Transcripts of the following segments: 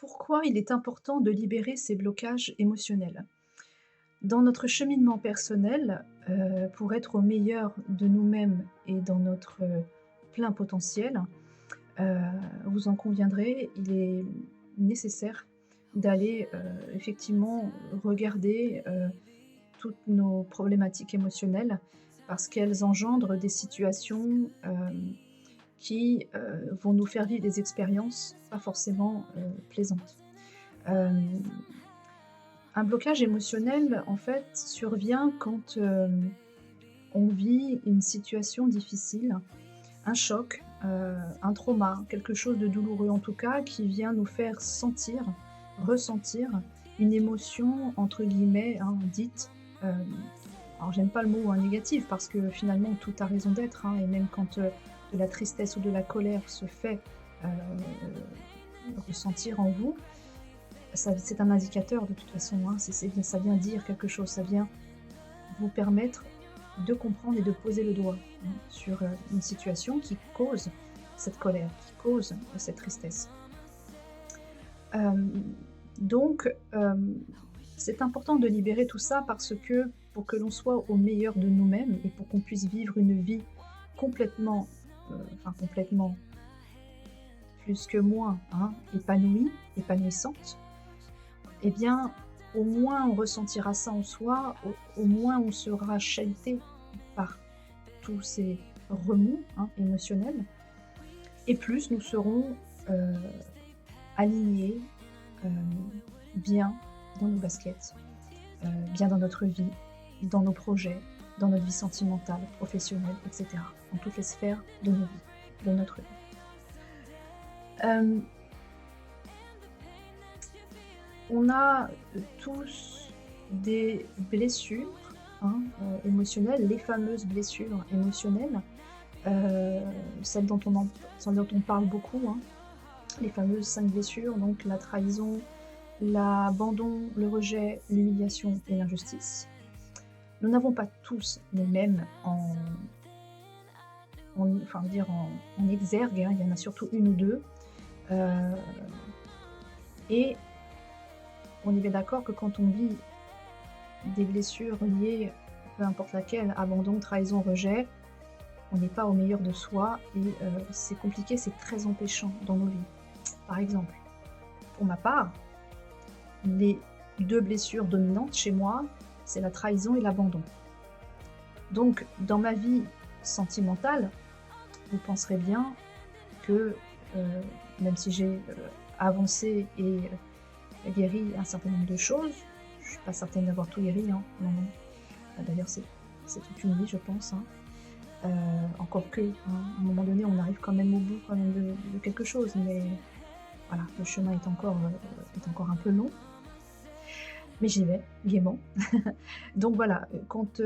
Pourquoi il est important de libérer ces blocages émotionnels? Dans notre cheminement personnel, pour être au meilleur de nous-mêmes et dans notre, plein potentiel, heu, vous en conviendrez, il est nécessaire d'aller, effectivement regarder, toutes nos problématiques émotionnelles parce qu'elles engendrent des situations, qui, vont nous faire vivre des expériences pas forcément, plaisantes. Hem, un blocage émotionnel, en fait, survient quand, on vit une situation difficile, un choc, un trauma, quelque chose de douloureux en tout cas, qui vient nous faire sentir, ressentir une émotion entre guillemets, hein, dite, alors j'aime pas le mot, hein, négative parce que finalement tout a raison d'être, hein, et même quand, de la tristesse ou de la colère se fait, heu, ressentir en vous, ça c'est un indicateur de toute façon, hein, ça vient dire quelque chose, ça vient vous permettre de comprendre et de poser le doigt, hein, sur, une situation qui cause cette colère, qui cause cette tristesse. Hem, donc c'est important de libérer tout ça parce que pour que l'on soit au meilleur de nous-mêmes et pour qu'on puisse vivre une vie complètement, enfin complètement, plus que moins, hein, épanouie, épanouissante, eh bien, au moins on ressentira ça en soi, au moins on sera chahuté par tous ces remous, hein, émotionnels et plus nous serons, heu, alignés, bien dans nos baskets, bien dans notre vie, dans nos projets, dans notre vie sentimentale, professionnelle et cetera, dans toutes les sphères de nos vies, de notre vie. Hem, on a, tous des blessures, hein, émotionnelles, les fameuses blessures émotionnelles, heu, celles dont on en celles dont on parle beaucoup, hein, les fameuses 5 blessures, donc la trahison, l'abandon, le rejet, l'humiliation et l'injustice. Nous n'avons pas tous les mêmes enfin, on va dire en exergue, hein, il y en a surtout une ou 2, heu et on est bien d'accord que quand on vit des blessures liées, peu importe laquelle, abandon, trahison, rejet, on n'est pas au meilleur de soi et c'est compliqué, c'est très empêchant dans nos vies. Par exemple, pour ma part, les 2 blessures dominantes chez moi, c'est la trahison et l'abandon. Donc dans ma vie sentimentale, vous penserez bien que, heu, même si j'ai, avancé et guéri un certain nombre de choses, je suis pas certaine d'avoir tout guéri, hein, non, non. D'ailleurs c'est toute une vie je pense, hein. Encore que, hein, à un moment donné on arrive quand même au bout quand même de quelque chose, mais voilà, le chemin est encore un peu long, mais j'y vais gaiement. Donc voilà, quand,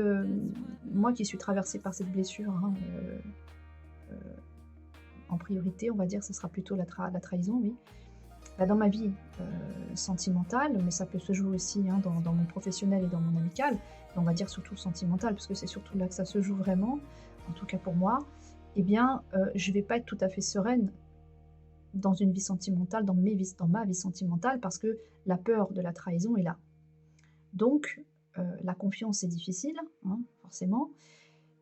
moi qui suis traversée par cette blessure, hein, heu, en priorité, on va dire, ce sera plutôt la trahison, oui. Bah, dans ma vie, sentimentale, mais ça peut se jouer aussi, hein, dans mon professionnel et dans mon amical, mais on va dire surtout sentimental, parce que c'est surtout là que ça se joue vraiment, en tout cas pour moi, eh bien, je vais pas être tout à fait sereine dans une vie sentimentale, dans ma vie sentimentale, parce que la peur de la trahison est là. Donc, la confiance est difficile, hein, forcément.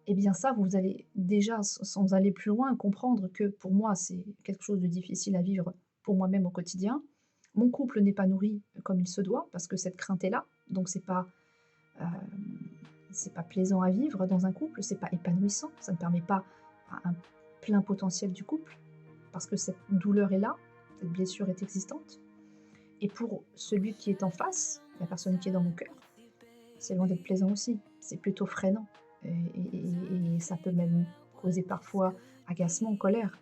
Et bien ça, vous allez déjà, sans aller plus loin, comprendre que pour moi, c'est quelque chose de difficile à vivre pour moi-même au quotidien. Mon couple n'est pas nourri comme il se doit, parce que cette crainte est là, donc c'est pas plaisant à vivre dans un couple, c'est pas épanouissant, ça ne permet pas à un plein potentiel du couple, parce que cette douleur est là, cette blessure est existante. Et pour celui qui est en face, la personne qui est dans mon cœur, c'est loin d'être plaisant aussi, c'est plutôt freinant et ça peut même causer parfois agacement, colère,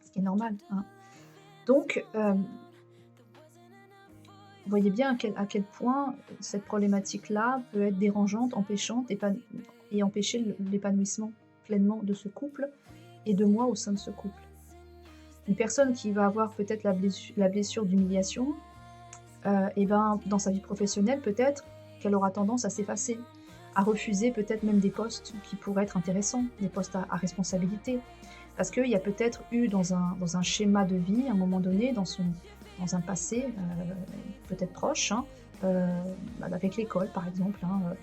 ce qui est normal, hein. Donc, vous voyez bien à quel point cette problématique-là peut être dérangeante, empêchante et empêcher l'épanouissement pleinement de ce couple et de moi au sein de ce couple. Une personne qui va avoir peut-être la blessure d'humiliation, et ben, dans sa vie professionnelle, peut-être qu'elle aura tendance à s'effacer, à refuser peut-être même des postes qui pourraient être intéressants, des postes à responsabilité. Parce qu'il y a peut-être eu dans un schéma de vie, à un moment donné, dans un passé, peut-être proche, hein, avec l'école par exemple, hein,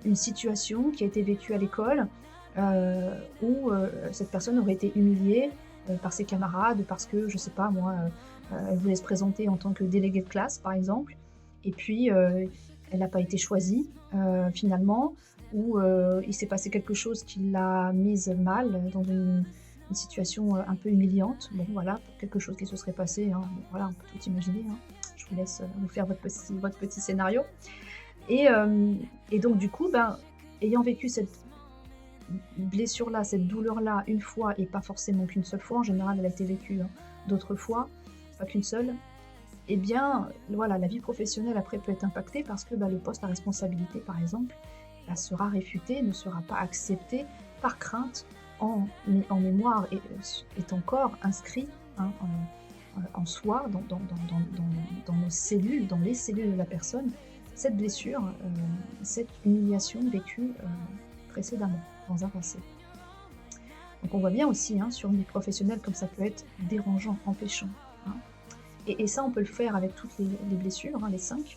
une situation qui a été vécue à l'école, où, cette personne aurait été humiliée, par ses camarades parce que, je sais pas moi, elle voulait se présenter en tant que déléguée de classe par exemple et puis, elle n'a pas été choisie, finalement ou, il s'est passé quelque chose qui l'a mise mal dans une situation, un peu humiliante. Bon voilà, pour quelque chose qui se serait passé, hein, bon voilà, on peut tout imaginer, hein. Je vous laisse, vous faire votre petit scénario et donc du coup, ben, ayant vécu cette blessure-là, cette douleur-là, une fois et pas forcément qu'une seule fois, en général elle a été vécue, d'autres fois, pas qu'une seule, et bien, voilà, la vie professionnelle après peut être impactée parce que, bah, le poste à responsabilité par exemple, bah, sera réfuté, ne sera pas accepté par crainte en mémoire et est encore inscrit, hein, en soi, dans nos cellules, dans les cellules de la personne, cette blessure, cette humiliation vécue, précédemment, dans un passé. Donc on voit bien aussi, hein, sur une vie professionnelle comme ça peut être dérangeant, empêchant, hein. Et ça on peut le faire avec toutes les blessures, hein, les 5,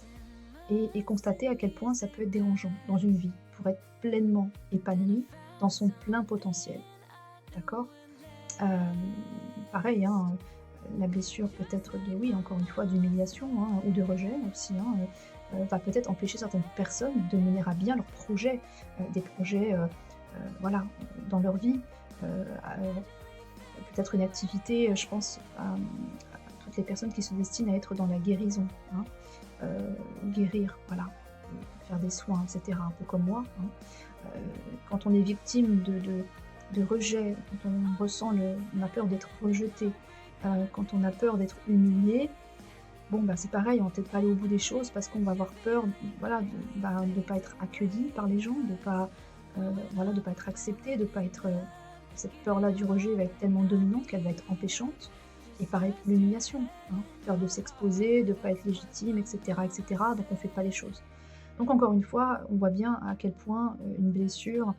et constater à quel point ça peut être dérangeant dans une vie, pour être pleinement épanoui dans son plein potentiel. D'accord? Pareil, hein, la blessure peut-être de oui, encore une fois, d'humiliation, hein, ou de rejet aussi, hein, va peut-être empêcher certaines personnes de mener à bien leurs projets, des projets, voilà, dans leur vie. Peut-être une activité, je pense à toutes les personnes qui se destinent à être dans la guérison, hein, guérir, voilà, faire des soins, et cetera, un peu comme moi, hein. Quand on est victime de rejet, quand on ressent on a peur d'être rejeté, quand on a peur d'être humilié, bon, bah, c'est pareil, on va peut-être pas aller au bout des choses parce qu'on va avoir peur, voilà, de pas être accueilli par les gens, de pas, voilà, de pas être accepté, de pas être, cette peur-là du rejet va être tellement dominante qu'elle va être empêchante et pareil pour l'humiliation, hein, peur de s'exposer, de pas être légitime et cetera, donc on fait pas les choses. Donc encore une fois, on voit bien à quel point, une blessure,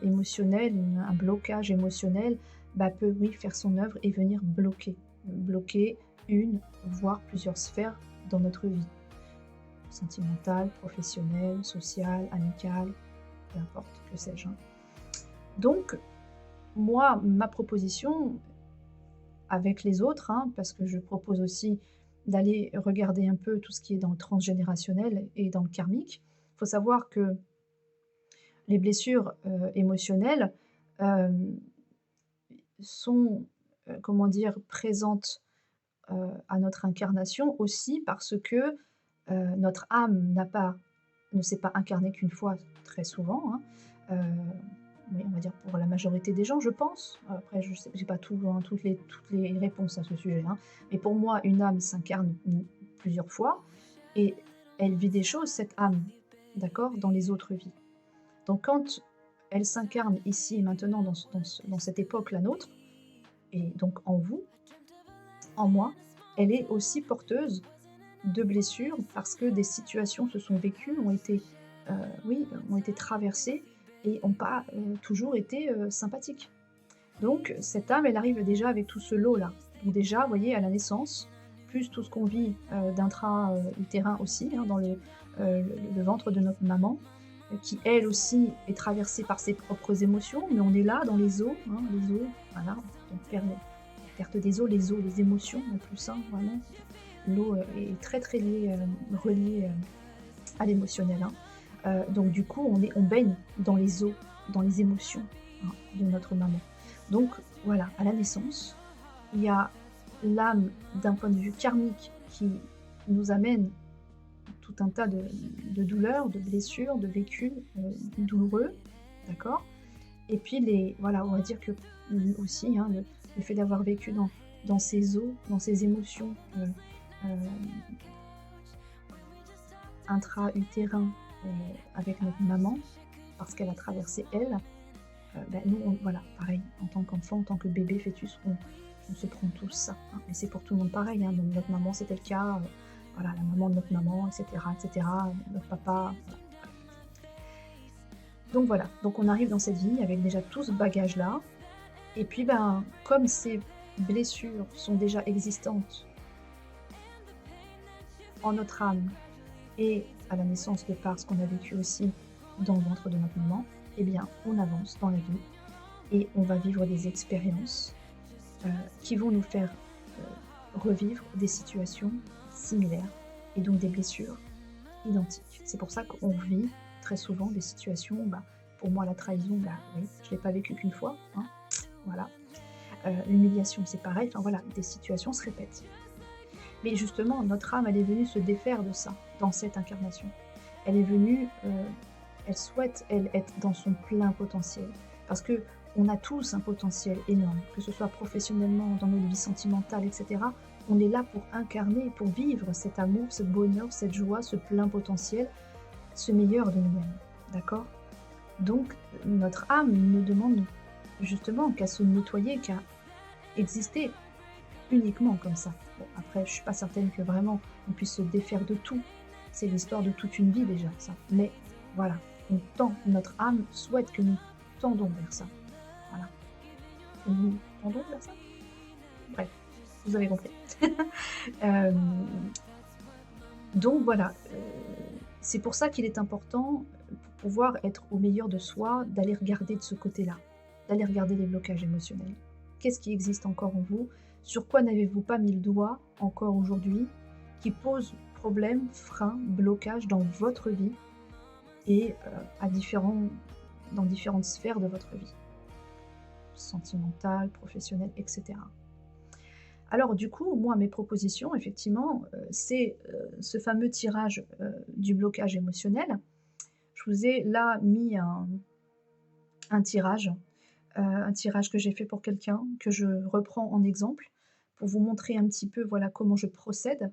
émotionnelle, un blocage émotionnel, bah, peut, oui, faire son œuvre et venir bloquer une, voire plusieurs sphères dans notre vie. Sentimentale, professionnelle, sociale, amicale, peu importe, que sais-je, hein. Donc, moi, ma proposition avec les autres, hein, parce que je propose aussi d'aller regarder un peu tout ce qui est dans le transgénérationnel et dans le karmique. Il faut savoir que les blessures, émotionnelles, hem, sont, comment dire? Présentes, à notre incarnation aussi parce que, notre âme ne s'est pas incarnée qu'une fois, très souvent, hein. Oui, on va dire pour la majorité des gens, je pense. Après, je sais j'ai pas tout, hein, toutes les réponses à ce sujet, hein. Mais pour moi, une âme s'incarne plusieurs fois et elle vit des choses, cette âme, d'accord? Dans les autres vies. Donc quand elle s'incarne ici et maintenant dans cette époque, la nôtre, et donc en vous, en moi, elle est aussi porteuse de blessures parce que des situations se sont vécues, heu, oui, ont été traversées et ont pas, toujours été, sympathiques. Donc cette âme, elle arrive déjà avec tout ce lot-là. Donc déjà, vous voyez, à la naissance, plus tout ce qu'on vit, d'intra-utérin aussi, hein, dans le ventre de notre maman, qui elle aussi est traversée par ses propres émotions, mais on est là dans les os, hein, les os, voilà, donc perte des os, les émotions en plus, hein, vraiment. L'eau, est très, très liée, reliée, à l'émotionnel, hein. Donc du coup, on baigne dans les eaux, dans les émotions, hein, de notre maman. Donc voilà, à la naissance, il y a l'âme d'un point de vue karmique qui nous amène tout un tas de douleurs, de blessures, de vécus, douloureux, d'accord? Et puis voilà, on va dire que, aussi, hein, le fait d'avoir vécu dans ces eaux, dans ces émotions, hem, intra-utérins, avec notre maman, parce qu'elle a traversé elle, bah, nous voilà, pareil, en tant qu'enfant, en tant que bébé, fœtus, on se prend tous ça, hein. Et c'est pour tout le monde pareil, hein, donc notre maman c'était le cas, voilà, la maman de notre maman et cetera, notre papa, voilà. Donc voilà, donc on arrive dans cette vie avec déjà tout ce bagage-là et puis, ben, comme ces blessures sont déjà existantes en notre âme et à la naissance de par ce qu'on a vécu aussi dans le ventre de notre maman, eh bien, on avance dans la vie et on va vivre des expériences qui vont nous faire revivre des situations similaires et donc des blessures identiques. C'est pour ça qu'on vit très souvent des situations, pour moi la trahison, oui, je ne l'ai pas vécu qu'une fois, hein, voilà. L'humiliation c'est pareil, enfin voilà, des situations se répètent. Mais justement, notre âme, elle est venue se défaire de ça dans cette incarnation. Elle est venue, elle souhaite, elle, être dans son plein potentiel. Parce que on a tous un potentiel énorme, que ce soit professionnellement, dans notre vie sentimentale, etc. On est là pour incarner, pour vivre cet amour, ce bonheur, cette joie, ce plein potentiel, ce meilleur de nous-mêmes. D'accord ? Donc, notre âme ne demande justement qu'à se nettoyer, qu'à exister uniquement comme ça. Bon, après, je ne suis pas certaine que vraiment on puisse se défaire de tout. C'est l'histoire de toute une vie déjà, ça. Mais voilà, on tend, notre âme souhaite que nous tendons vers ça. Voilà. Nous tendons vers ça ? Bref, vous avez compris. Donc voilà, c'est pour ça qu'il est important, pour pouvoir être au meilleur de soi, d'aller regarder de ce côté-là, d'aller regarder les blocages émotionnels. Qu'est-ce qui existe encore en vous ? Sur quoi n'avez-vous pas mis le doigt encore aujourd'hui qui pose problème, frein, blocage dans votre vie et dans différentes sphères de votre vie, sentimentale, professionnelle, etc. Alors du coup, moi, mes propositions, effectivement, c'est ce fameux tirage du blocage émotionnel. Je vous ai là mis un tirage que j'ai fait pour quelqu'un, que je reprends en exemple, pour vous montrer un petit peu voilà, comment je procède.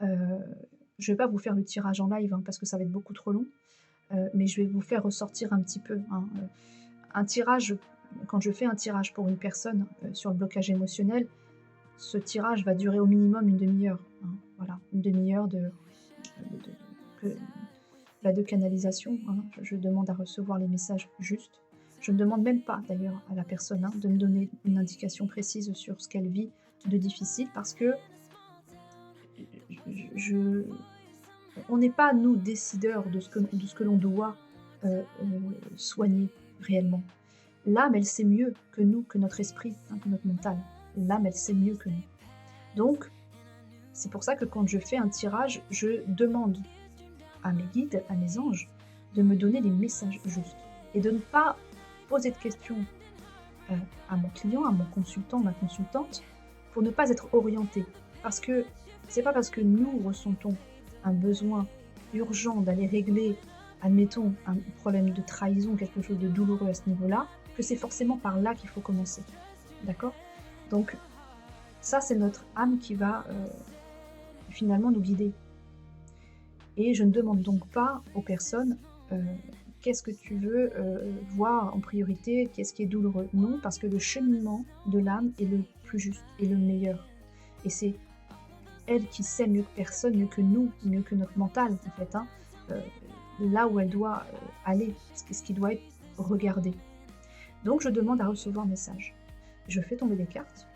Je ne vais pas vous faire le tirage en live, parce que ça va être beaucoup trop long, mais je vais vous faire ressortir un petit peu. Un tirage, quand je fais un tirage pour une personne sur le blocage émotionnel, ce tirage va durer au minimum une demi-heure. Voilà, une demi-heure de canalisation. Je demande à recevoir les messages justes. Je ne demande même pas d'ailleurs à la personne de me donner une indication précise sur ce qu'elle vit de difficile, parce que on n'est pas, nous, décideurs de ce que l'on doit soigner réellement. L'âme, elle sait mieux que nous, que notre esprit, que notre mental. L'âme, elle sait mieux que nous. Donc, c'est pour ça que quand je fais un tirage, je demande à mes guides, à mes anges, de me donner les messages justes et de ne pas poser de questions à mon client, à mon consultant, ma consultante, pour ne pas être orienté. Parce que c'est pas parce que nous ressentons un besoin urgent d'aller régler, admettons, un problème de trahison, quelque chose de douloureux à ce niveau-là, que c'est forcément par là qu'il faut commencer. D'accord ? Donc, ça, c'est notre âme qui va finalement nous guider. Et je ne demande donc pas aux personnes qu'est-ce que tu veux voir en priorité, qu'est-ce qui est douloureux. Non, parce que le cheminement de l'âme est le plus juste et le meilleur. Et c'est elle qui sait mieux que personne, mieux que nous, mieux que notre mental, en fait, là où elle doit aller, ce qui doit être regardé. Donc, je demande à recevoir un message. Je fais tomber des cartes.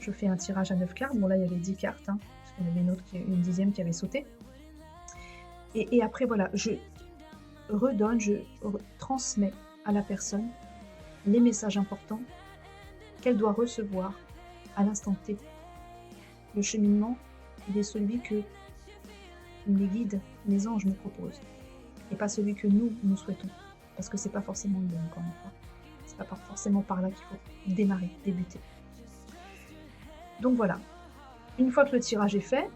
Je fais un tirage à 9 cartes. Bon, là, il y avait 10 cartes, parce qu'il y en avait une dixième qui avait sauté. Et après, voilà, je redonne, je transmets à la personne les messages importants qu'elle doit recevoir à l'instant T. Le cheminement, il est celui que les guides, les anges nous proposent, et pas celui que nous souhaitons, parce que c'est pas forcément le bon, encore une fois. C'est pas forcément par là qu'il faut démarrer, débuter. Donc voilà, une fois que le tirage est fait,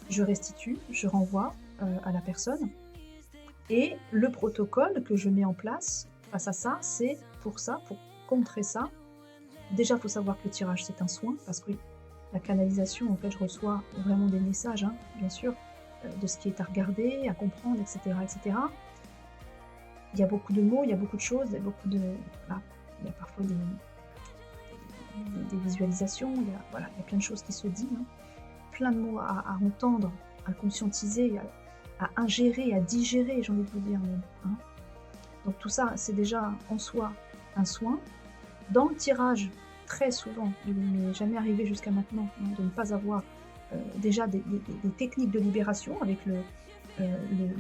je restitue, je renvoie à la personne, et le protocole que je mets en place face à ça, c'est pour contrer ça. Déjà, il faut savoir que le tirage, c'est un soin, parce que la canalisation, en fait, je reçois vraiment des messages, bien sûr, de ce qui est à regarder, à comprendre, etc., etc. Il y a beaucoup de mots, il y a beaucoup de choses, il y a beaucoup de... Voilà, il y a parfois des visualisations, il y a plein de choses qui se disent, plein de mots à entendre, à conscientiser, à ingérer, à digérer, j'ai envie de vous dire même. Donc tout ça, c'est déjà en soi un soin. Dans le tirage, très souvent, il ne m'est jamais arrivé jusqu'à maintenant de ne pas avoir déjà des techniques de libération avec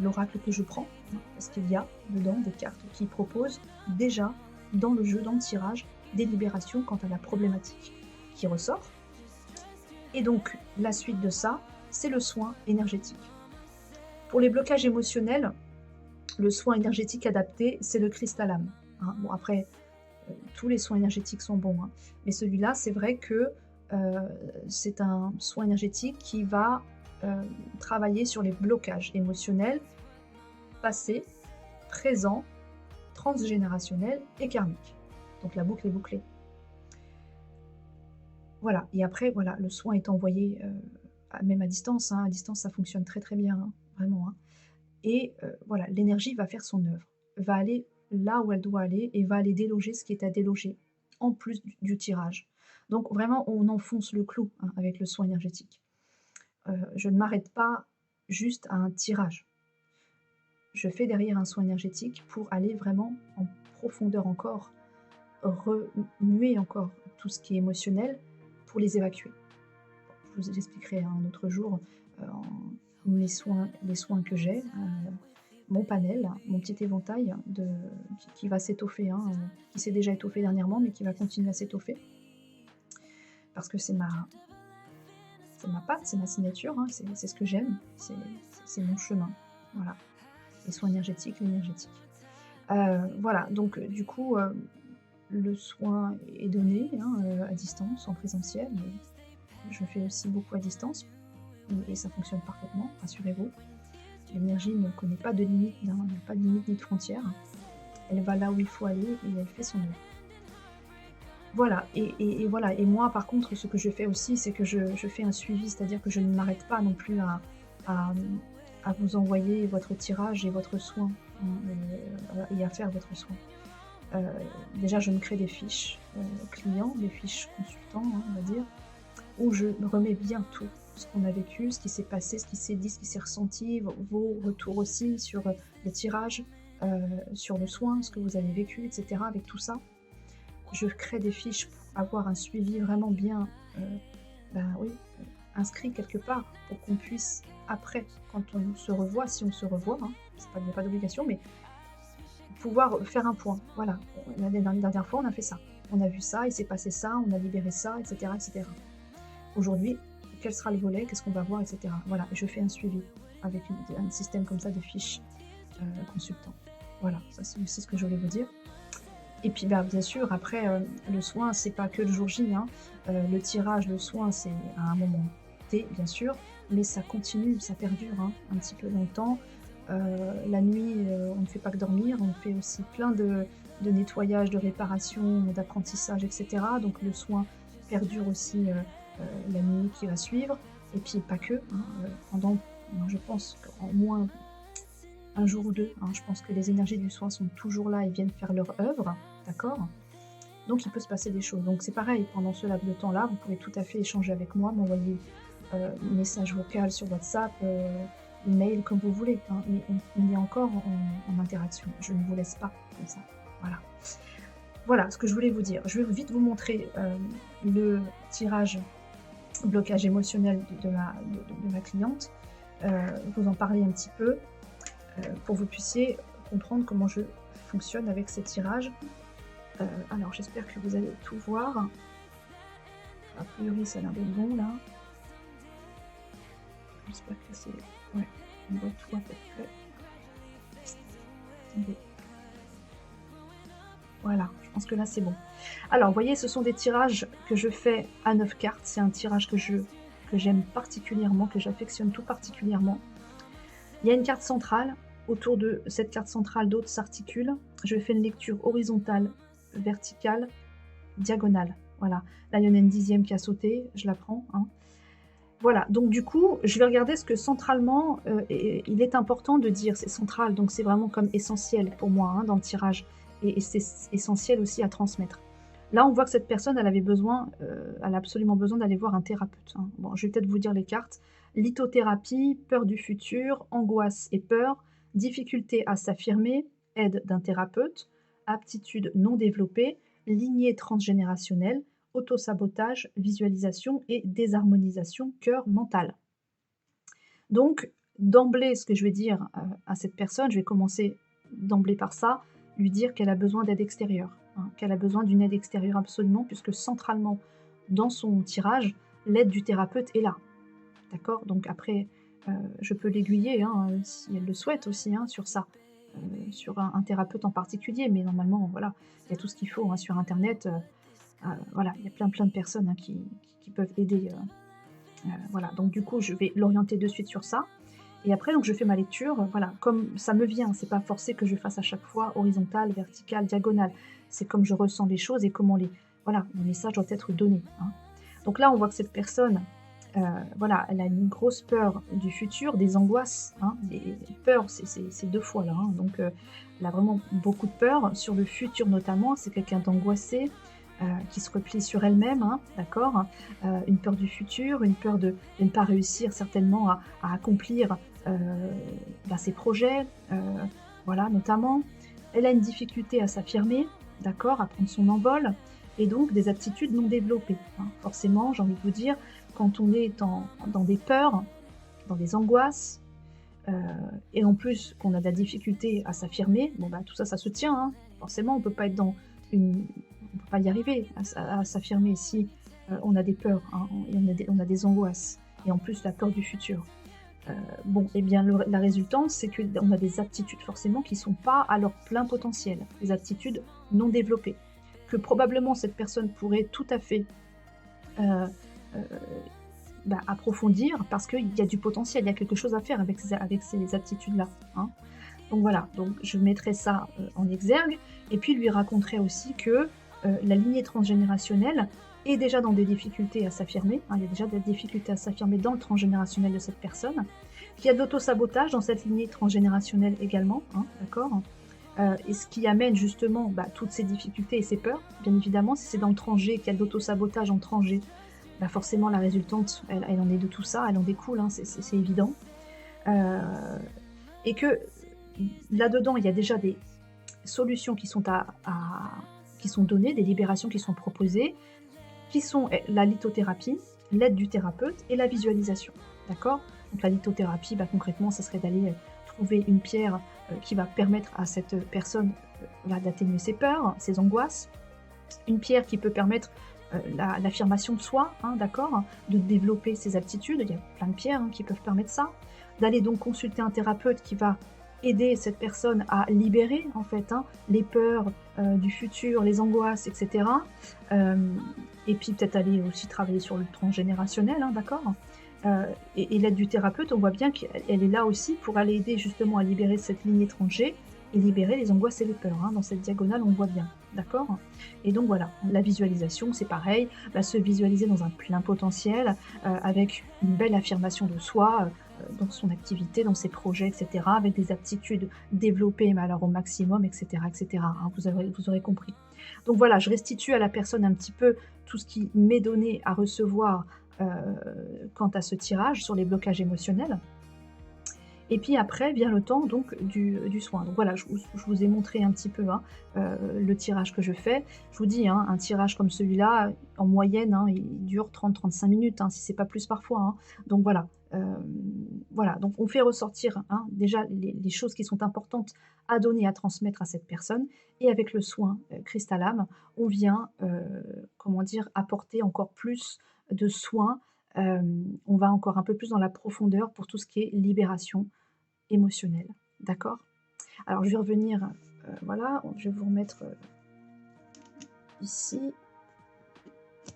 l'oracle que je prends, hein, parce qu'il y a dedans des cartes qui proposent déjà dans le jeu, dans le tirage, des libérations quant à la problématique qui ressort. Et donc la suite de ça, c'est le soin énergétique. Pour les blocages émotionnels, le soin énergétique adapté, c'est le cristal âme. Hein. Bon, après, tous les soins énergétiques sont bons, hein, mais celui-là, c'est vrai que c'est un soin énergétique qui va travailler sur les blocages émotionnels, passés, présents, transgénérationnels et karmiques. Donc la boucle est bouclée. Voilà, et après, voilà, le soin est envoyé même à distance. Hein. À distance, ça fonctionne très très bien, hein, vraiment. Hein. Et voilà, l'énergie va faire son œuvre, va aller là où elle doit aller et va aller déloger ce qui est à déloger, en plus du tirage. Donc vraiment, on enfonce le clou, hein, avec le soin énergétique. Je ne m'arrête pas juste à un tirage. Je fais derrière un soin énergétique pour aller vraiment en profondeur encore, remuer encore tout ce qui est émotionnel pour les évacuer. Je vous expliquerai un autre jour les soins que j'ai, mon panel, mon petit éventail qui va s'étoffer, hein, qui s'est déjà étoffé dernièrement, mais qui va continuer à s'étoffer. Parce que c'est ma patte, c'est ma signature, hein, c'est ce que j'aime, c'est mon chemin. Voilà. Les soins énergétiques, l'énergétique. Voilà, donc du coup, le soin est donné, hein, à distance, en présentiel. Je fais aussi beaucoup à distance et ça fonctionne parfaitement, rassurez-vous. L'énergie ne connaît pas de limite, hein, il n'y a pas de limite ni de frontière. Elle va là où il faut aller et elle fait son œuvre. Voilà, et voilà. Et moi, par contre, ce que je fais aussi, c'est que je fais un suivi, c'est-à-dire que je ne m'arrête pas non plus à vous envoyer votre tirage et votre soin, hein, et à faire votre soin. Déjà, je me crée des fiches clients, des fiches consultants, hein, on va dire, où je remets bien tout, ce qu'on a vécu, ce qui s'est passé, ce qui s'est dit, ce qui s'est ressenti, vos retours aussi sur le tirage, sur le soin, ce que vous avez vécu, etc. Avec tout ça, je crée des fiches pour avoir un suivi vraiment bien inscrit quelque part, pour qu'on puisse, après, quand on se revoit, si on se revoit, hein, il n'y a pas d'obligation, mais pouvoir faire un point. Voilà, la dernière fois, on a fait ça. On a vu ça, il s'est passé ça, on a libéré ça, etc. etc. Aujourd'hui, quel sera le volet, qu'est-ce qu'on va voir, etc. Voilà, je fais un suivi avec un système comme ça de fiches consultants. Voilà, ça c'est aussi ce que je voulais vous dire. Et puis bien sûr, après, le soin, c'est pas que le jour J. Hein. Le tirage, le soin, c'est à un moment T, bien sûr, mais ça continue, ça perdure, hein, un petit peu longtemps. La nuit, on ne fait pas que dormir, on fait aussi plein de nettoyage, de réparation, d'apprentissage, etc. Donc le soin perdure aussi la nuit qui va suivre. Et puis pas que, hein, pendant, moi, je pense qu'en moins un jour ou deux, hein, je pense que les énergies du soin sont toujours là et viennent faire leur œuvre, d'accord? Donc il peut se passer des choses. Donc c'est pareil, pendant ce laps de temps-là, vous pouvez tout à fait échanger avec moi, m'envoyer un message vocal sur WhatsApp, mail, comme vous voulez, hein, mais on est encore en interaction. Je ne vous laisse pas comme ça. Voilà. Voilà ce que je voulais vous dire. Je vais vite vous montrer le tirage blocage émotionnel de ma cliente, vous en parler un petit peu, pour que vous puissiez comprendre comment je fonctionne avec ces tirages. Alors j'espère que vous allez tout voir. A priori ça a l'air d'être bon là. J'espère que c'est... Ouais, on voit tout à peu près. Attendez. Voilà, je pense que là c'est bon. Alors vous voyez, ce sont des tirages que je fais à 9 cartes. C'est un tirage que j'aime particulièrement, que j'affectionne tout particulièrement. Il y a une carte centrale. Autour de cette carte centrale, d'autres s'articulent. Je fais une lecture horizontale, verticale, diagonale. Voilà. Là, il y en a une 10e qui a sauté. Je la prends. Hein. Voilà. Donc, du coup, je vais regarder ce que centralement, il est important de dire. C'est central. Donc, c'est vraiment comme essentiel pour moi, hein, dans le tirage. Et c'est essentiel aussi à transmettre. Là, on voit que cette personne, elle a absolument besoin d'aller voir un thérapeute. Hein. Bon, je vais peut-être vous dire les cartes. Lithothérapie, peur du futur, angoisse et peur, difficulté à s'affirmer, aide d'un thérapeute, aptitude non développée, lignée transgénérationnelle, auto-sabotage, visualisation et désharmonisation cœur-mental. Donc, d'emblée, ce que je vais dire à cette personne, je vais commencer d'emblée par ça, lui dire qu'elle a besoin d'aide extérieure, hein, qu'elle a besoin d'une aide extérieure absolument, puisque centralement dans son tirage, l'aide du thérapeute est là. D'accord? Donc après, je peux l'aiguiller, hein, si elle le souhaite aussi, hein, sur ça, sur un thérapeute en particulier, mais normalement, voilà, il y a tout ce qu'il faut, hein, sur internet, voilà, il y a plein de personnes, hein, qui peuvent aider, voilà. Donc du coup, je vais l'orienter de suite sur ça et après donc je fais ma lecture, voilà, comme ça me vient. C'est pas forcé que je fasse à chaque fois horizontal, vertical, diagonal. C'est comme je ressens les choses et comment les voilà, le message doit être donné, hein. Donc là, on voit que cette personne, voilà, elle a une grosse peur du futur, des angoisses, hein, des peurs, c'est 2 fois là, hein, donc elle a vraiment beaucoup de peur sur le futur notamment. C'est quelqu'un d'angoissé, qui se replie sur elle-même, hein, d'accord? Une peur du futur, une peur de ne pas réussir certainement à accomplir, ses projets, voilà, notamment. Elle a une difficulté à s'affirmer, d'accord? À prendre son envol et donc des aptitudes non développées, hein. Forcément, j'ai envie de vous dire, quand on est dans des peurs, dans des angoisses, heu et en plus qu'on a de la difficulté à s'affirmer, bon, bah, tout ça, ça se tient, hein. Forcément, on peut pas être dans une on peut pas y arriver à s'affirmer si, on a des peurs, hein, et on a des angoisses et en plus la peur du futur. Bon et bien la résultante, c'est qu'on a des aptitudes forcément qui sont pas à leur plein potentiel, des aptitudes non développées, que probablement cette personne pourrait tout à fait, heu heu, approfondir parce qu'il y a du potentiel, il y a quelque chose à faire avec ces aptitudes-là, hein. Donc voilà, donc je mettrai ça, en exergue et puis lui raconterai aussi que, la lignée transgénérationnelle est déjà dans des difficultés à s'affirmer, hein. Il y a déjà des difficultés à s'affirmer dans le transgénérationnel de cette personne, qu'il y a de l'auto-sabotage dans cette lignée transgénérationnelle également, hein, d'accord? Et ce qui amène justement, toutes ces difficultés et ces peurs, bien évidemment, si c'est dans le transgé, qu'il y a de l'auto-sabotage en transgé, forcément la résultante, elle en est de tout ça, elle en découle, hein, c'est évident. Heu et que là-dedans, il y a déjà des solutions qui sont qui sont données, des libérations qui sont proposées, qui sont la lithothérapie, l'aide du thérapeute et la visualisation. D'accord? Donc la lithothérapie, concrètement, ça serait d'aller trouver une pierre qui va permettre à cette personne d'atténuer ses peurs, ses angoisses. Une pierre qui peut permettre l'affirmation de soi, hein, d'accord? De développer ses aptitudes. Il y a plein de pierres, hein, qui peuvent permettre ça. D'aller donc consulter un thérapeute qui va aider cette personne à libérer en fait, hein, les peurs du futur, les angoisses, etc. Et puis peut-être aller aussi travailler sur le transgénérationnel, hein, d'accord? Et l'aide du thérapeute, on voit bien qu'elle est là aussi pour aller aider justement à libérer cette lignée transgé et libérer les angoisses et les peurs, hein. Dans cette diagonale, on voit bien, d'accord? Et donc voilà, la visualisation, c'est pareil, se visualiser dans un plein potentiel, avec une belle affirmation de soi, dans son activité, dans ses projets, et cetera, avec des aptitudes développées, mais alors au maximum, et cetera, hein, vous aurez compris. Donc voilà, je restitue à la personne un petit peu tout ce qui m'est donné à recevoir, quant à ce tirage sur les blocages émotionnels. Et puis après vient le temps donc du soin. Donc voilà, je vous ai montré un petit peu, hein, le tirage que je fais. Je vous dis, hein, un tirage comme celui-là, en moyenne, hein, il dure 30-35 minutes, hein, si c'est pas plus parfois, hein. Donc voilà, donc on fait ressortir, hein, déjà les choses qui sont importantes à donner, à transmettre à cette personne et avec le soin, Cristalame, on vient, comment dire? Apporter encore plus de soins, on va encore un peu plus dans la profondeur pour tout ce qui est libération émotionnelle. D'accord? Alors je vais revenir, voilà, je vais vous remettre, ici.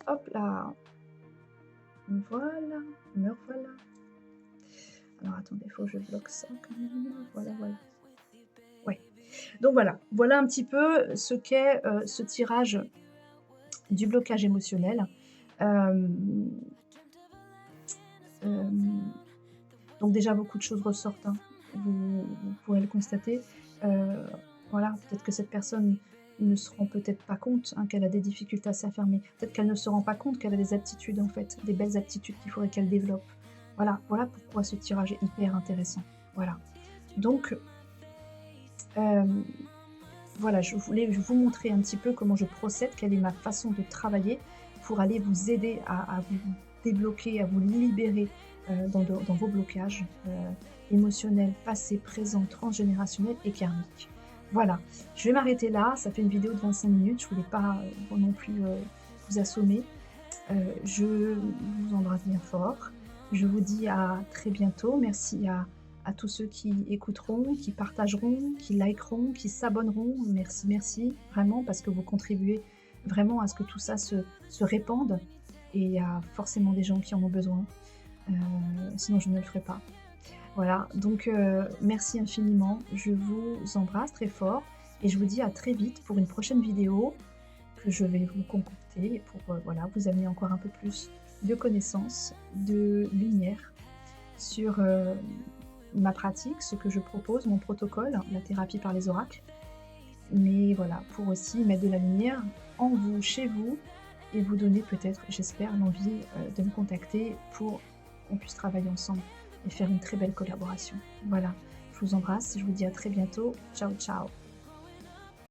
Hop là. Voilà, me revoilà. Alors attendez, il faut que je bloque ça quand même. Voilà, voilà. Ouais. Donc voilà, voilà un petit peu ce qu'est, ce tirage du blocage émotionnel. Hem, hem, donc déjà beaucoup de choses ressortent, hein. Vous pourrez le constater. Heu, voilà, peut-être que cette personne ne se rend peut-être pas compte, hein, qu'elle a des difficultés à s'affirmer. Peut-être qu'elle ne se rend pas compte qu'elle a des aptitudes en fait, des belles aptitudes qu'il faudrait qu'elle développe. Voilà pourquoi ce tirage est hyper intéressant. Voilà. Donc, hem, voilà, je voulais vous montrer un petit peu comment je procède, quelle est ma façon de travailler pour aller vous aider à vous débloquer, à vous libérer dans vos blocages émotionnels, passés, présents, transgénérationnels et karmiques. Voilà, je vais m'arrêter là, ça fait une vidéo de 25 minutes, je voulais pas non plus vous assommer. Je vous embrasse bien fort, je vous dis à très bientôt, merci à tous ceux qui écouteront, qui partageront, qui likeront, qui s'abonneront, merci, merci, vraiment, parce que vous contribuez vraiment à ce que tout ça se répande, et il y a forcément des gens qui en ont besoin, sinon je ne le ferai pas. Voilà, donc merci infiniment, je vous embrasse très fort, et je vous dis à très vite pour une prochaine vidéo que je vais vous concocter pour voilà, vous amener encore un peu plus de connaissances, de lumière sur ma pratique, ce que je propose, mon protocole, la thérapie par les oracles. Mais voilà, pour aussi mettre de la lumière en vous, chez vous, et vous donner peut-être, j'espère, l'envie de me contacter pour qu'on puisse travailler ensemble et faire une très belle collaboration. Voilà, je vous embrasse, je vous dis à très bientôt. Ciao, ciao.